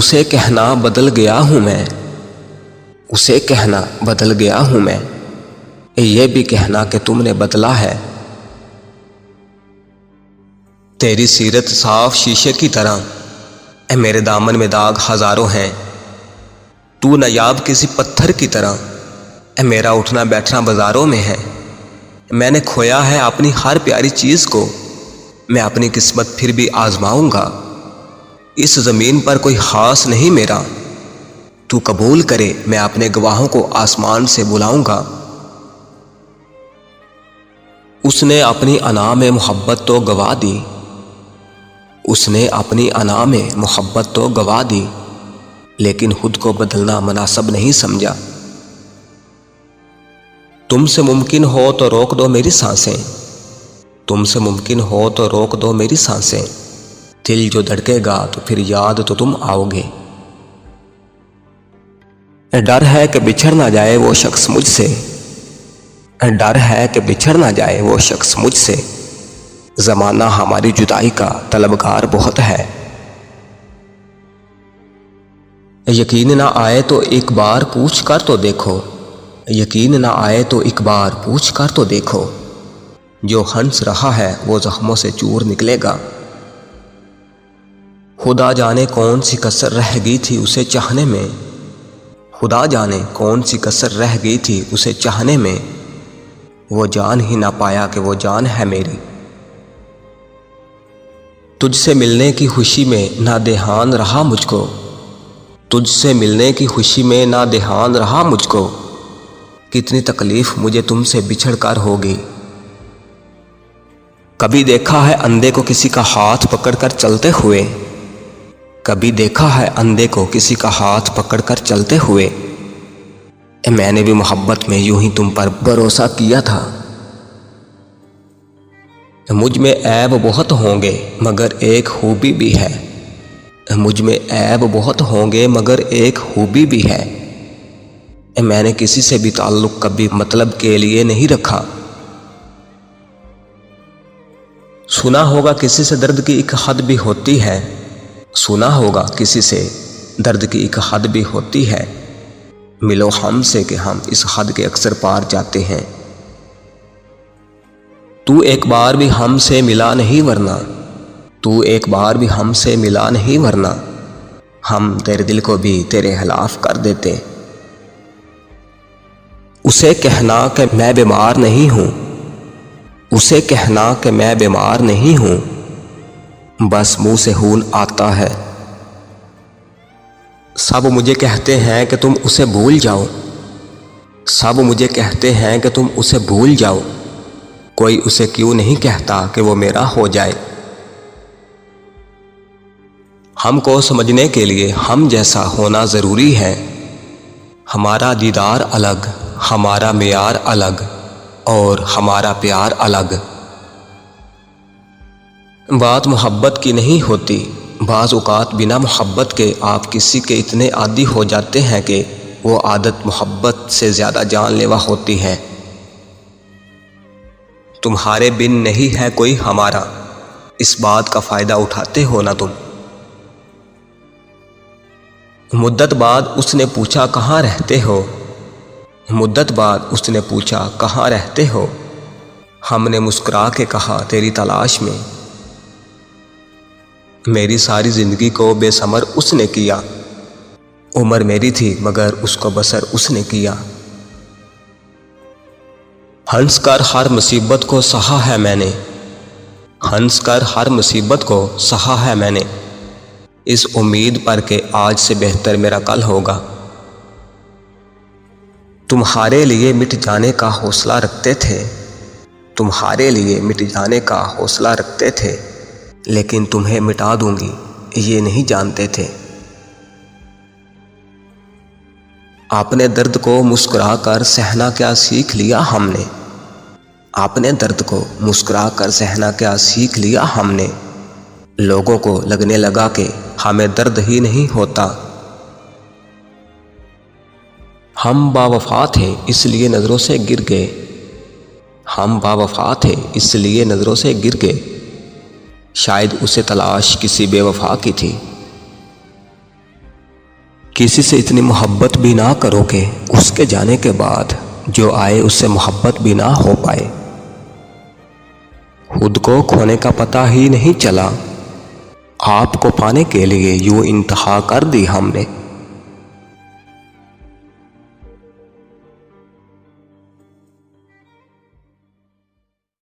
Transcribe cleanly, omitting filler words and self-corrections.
اسے کہنا بدل گیا ہوں میں، اسے کہنا بدل گیا ہوں میں، یہ بھی کہنا کہ تم نے بدلا ہے۔ تیری سیرت صاف شیشے کی طرح، اے میرے دامن میں داغ ہزاروں ہیں۔ تو نایاب کسی پتھر کی طرح، اے میرا اٹھنا بیٹھنا بازاروں میں ہے۔ میں نے کھویا ہے اپنی ہر پیاری چیز کو، میں اپنی قسمت پھر بھی آزماؤں گا۔ اس زمین پر کوئی خاص نہیں میرا، تو قبول کرے میں اپنے گواہوں کو آسمان سے بلاؤں گا۔ اس نے اپنی انا میں محبت تو گوا دی، اس نے اپنی انا میں محبت تو گوا دی، لیکن خود کو بدلنا مناسب نہیں سمجھا۔ تم سے ممکن ہو تو روک دو میری سانسیں، تم سے ممکن ہو تو روک دو میری سانسیں، دل جو دھڑکے گا تو پھر یاد تو تم آؤ گے۔ ڈر ہے کہ بچھڑ نہ جائے وہ شخص مجھ سے، ڈر ہے کہ بچھڑ نہ جائے وہ شخص مجھ سے، زمانہ ہماری جدائی کا طلبگار بہت ہے۔ یقین نہ آئے تو ایک بار پوچھ کر تو دیکھو، یقین نہ آئے تو ایک بار پوچھ کر تو دیکھو، جو ہنس رہا ہے وہ زخموں سے چور نکلے گا۔ خدا جانے کون سی کسر رہ گئی تھی اسے چاہنے میں، خدا جانے کون سی کسر رہ گئی تھی اسے چاہنے میں، وہ جان ہی نہ پایا کہ وہ جان ہے میری۔ تجھ سے ملنے کی خوشی میں نہ دھیان رہا مجھ کو، تجھ سے ملنے کی خوشی میں نہ دھیان رہا مجھ کو، کتنی تکلیف مجھے تم سے بچھڑ کر ہوگی۔ کبھی دیکھا ہے اندھے کو کسی کا ہاتھ پکڑ کر چلتے ہوئے، کبھی دیکھا ہے اندھے کو کسی کا ہاتھ پکڑ کر چلتے ہوئے، میں نے بھی محبت میں یوں ہی تم پر بھروسہ کیا تھا۔ مجھ میں عیب بہت ہوں گے مگر ایک خوبی بھی ہے، مجھ میں عیب بہت ہوں گے مگر ایک خوبی بھی ہے، میں نے کسی سے بھی تعلق کبھی مطلب کے لیے نہیں رکھا۔ سنا ہوگا کسی سے درد کی ایک حد بھی ہوتی ہے، سنا ہوگا کسی سے درد کی ایک حد بھی ہوتی ہے، ملو ہم سے کہ ہم اس حد کے اکثر پار جاتے ہیں۔ تو ایک بار بھی ہم سے ملا نہیں ورنہ، تو ایک بار بھی ہم سے ملا نہیں ورنہ، ہم تیرے دل کو بھی تیرے خلاف کر دیتے۔ اسے کہنا کہ میں بیمار نہیں ہوں، اسے کہنا کہ میں بیمار نہیں ہوں، بس منہ سے خون آتا ہے۔ سب مجھے کہتے ہیں کہ تم اسے بھول جاؤ، سب مجھے کہتے ہیں کہ تم اسے بھول جاؤ، کوئی اسے کیوں نہیں کہتا کہ وہ میرا ہو جائے۔ ہم کو سمجھنے کے لیے ہم جیسا ہونا ضروری ہے، ہمارا دیدار الگ، ہمارا معیار الگ، اور ہمارا پیار الگ۔ بات محبت کی نہیں ہوتی، بعض اوقات بنا محبت کے آپ کسی کے اتنے عادی ہو جاتے ہیں کہ وہ عادت محبت سے زیادہ جان لیوا ہوتی ہے۔ تمہارے بن نہیں ہے کوئی ہمارا، اس بات کا فائدہ اٹھاتے ہو نا تم۔ مدت بعد اس نے پوچھا کہاں رہتے ہو، مدت بعد اس نے پوچھا کہاں رہتے ہو، ہم نے مسکرا کے کہا تیری تلاش میں۔ میری ساری زندگی کو بے ثمر اس نے کیا، عمر میری تھی مگر اس کو بسر اس نے کیا۔ ہنس کر ہر مصیبت کو سہا ہے میں نے، ہنس کر ہر مصیبت کو سہا ہے میں نے، اس امید پر کہ آج سے بہتر میرا کل ہوگا۔ تمہارے لیے مٹ جانے کا حوصلہ رکھتے تھے، تمہارے لیے مٹ جانے کا حوصلہ رکھتے تھے، لیکن تمہیں مٹا دوں گی یہ نہیں جانتے تھے۔ اپنے درد کو مسکرا کر سہنا کیا سیکھ لیا ہم نے، اپنے درد کو مسکرا کر سہنا کیا سیکھ لیا ہم نے، لوگوں کو لگنے لگا کہ ہمیں درد ہی نہیں ہوتا۔ ہم با وفا تھے اس لیے نظروں سے گر گئے، ہم با وفا تھے اس لیے نظروں سے گر گئے، شاید اسے تلاش کسی بے وفا کی تھی۔ کسی سے اتنی محبت بھی نہ کرو کہ اس کے جانے کے بعد جو آئے اس سے محبت بھی نہ ہو پائے۔ خود کو کھونے کا پتہ ہی نہیں چلا، آپ کو پانے کے لیے یوں انتہا کر دی ہم نے۔